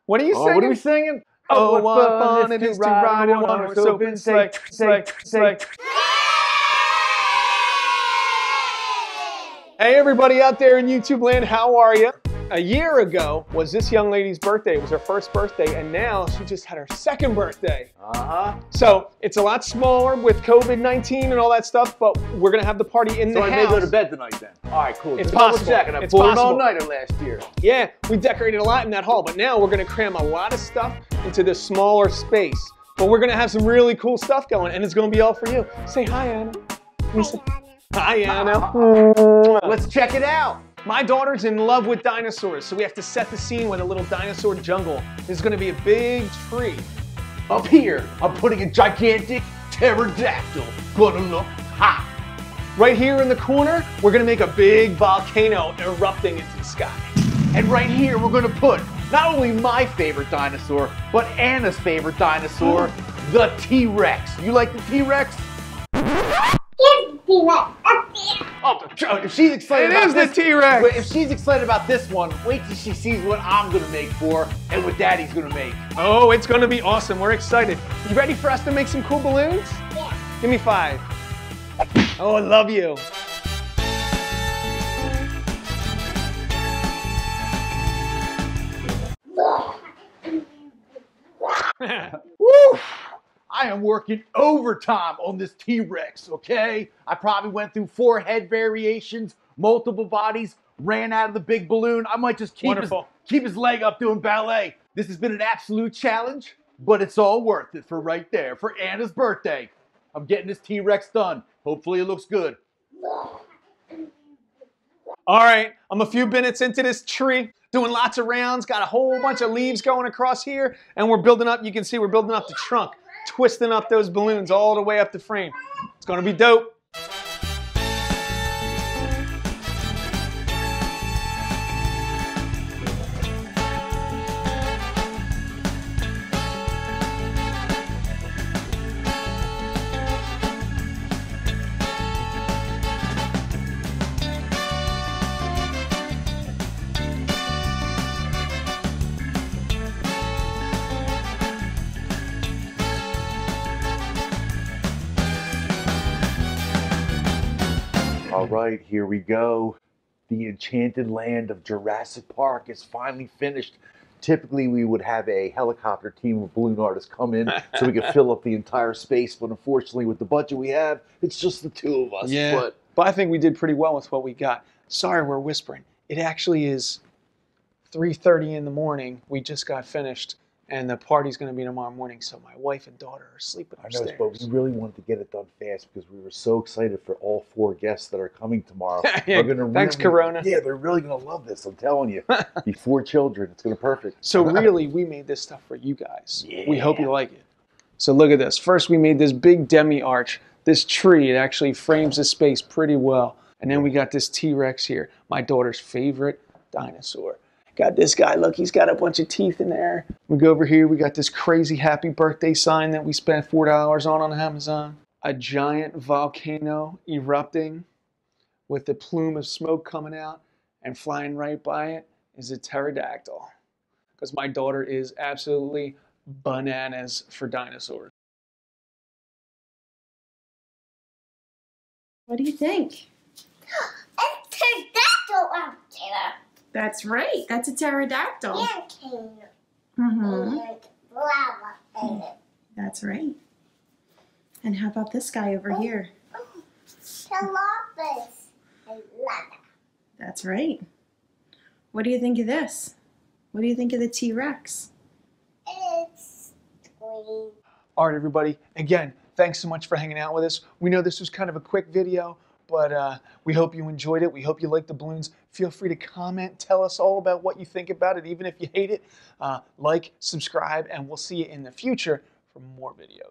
What are you singing? What are we singing? Oh, what fun it is to ride in one horse open sleigh, sleigh, sleigh. Hey, everybody out there in YouTube land, how are you? A year ago was this young lady's birthday. It was her first birthday, and now she just had her second birthday. So it's a lot smaller with COVID-19 and all that stuff, but we're gonna have the party in the house. So I may go to bed tonight then. All right, cool. It's possible. I pulled an all-nighter last year. Yeah, we decorated a lot in that hall, but now we're gonna cram a lot of stuff into this smaller space. But we're gonna have some really cool stuff going, and it's gonna be all for you. Say hi, Anna. Hi, Anna. Let's check it out. My daughter's in love with dinosaurs, so we have to set the scene with a little dinosaur jungle. There's gonna be a big tree. Up here, I'm putting a gigantic pterodactyl. Gonna look hot. Right here in the corner, we're gonna make a big volcano erupting into the sky. And right here, we're gonna put not only my favorite dinosaur, but Anna's favorite dinosaur, the T-Rex. You like the T-Rex? Oh, if she's excited about this, the T-Rex. If she's excited about this one, wait till she sees what I'm gonna make for her and what Daddy's gonna make. Oh, it's gonna be awesome. We're excited. You ready for us to make some cool balloons? Yeah. Give me 5. Oh, I love you. Woo! I am working overtime on this T-Rex, okay? I probably went through 4 head variations, multiple bodies, ran out of the big balloon. I might just keep his leg up doing ballet. This has been an absolute challenge, but it's all worth it for right there, for Anna's birthday. I'm getting this T-Rex done. Hopefully it looks good. All right, I'm a few minutes into this tree, doing lots of rounds, got a whole bunch of leaves going across here, and we're building up, you can see we're building up the trunk, twisting up those balloons all the way up the frame. It's gonna be dope. All right, here we go. The enchanted land of Jurassic Park is finally finished. Typically, we would have a helicopter team of balloon artists come in so we could fill up the entire space, but unfortunately, with the budget we have, it's just the 2 of us. Yeah, but I think we did pretty well with what we got. Sorry, we're whispering. It actually is 3:30 in the morning. We just got finished, and the party's going to be tomorrow morning, so my wife and daughter are sleeping upstairs. I know, but we really wanted to get it done fast because we were so excited for all 4 guests that are coming tomorrow. Yeah, thanks, Corona. Yeah, they're really going to love this, I'm telling you. The 4 children, it's going to be perfect. So really, we made this stuff for you guys. Yeah. We hope you like it. So look at this. First, we made this big demi-arch. This tree, it actually frames the space pretty well. And then we got this T-Rex here, my daughter's favorite dinosaur. Got this guy, look, he's got a bunch of teeth in there. We go over here, we got this crazy happy birthday sign that we spent $4 on Amazon. A giant volcano erupting with a plume of smoke coming out, and flying right by it is a pterodactyl. Because my daughter is absolutely bananas for dinosaurs. What do you think? It's pterodactyl out there. That's right. That's a pterodactyl. And lava in it. That's right. And how about this guy over here? Tilapis and lava. That's right. What do you think of this? What do you think of the T-Rex? It's green. All right, everybody. Again, thanks so much for hanging out with us. We know this was kind of a quick video, but we hope you enjoyed it. We hope you liked the balloons. Feel free to comment. Tell us all about what you think about it, even if you hate it. Like, subscribe, and we'll see you in the future for more videos.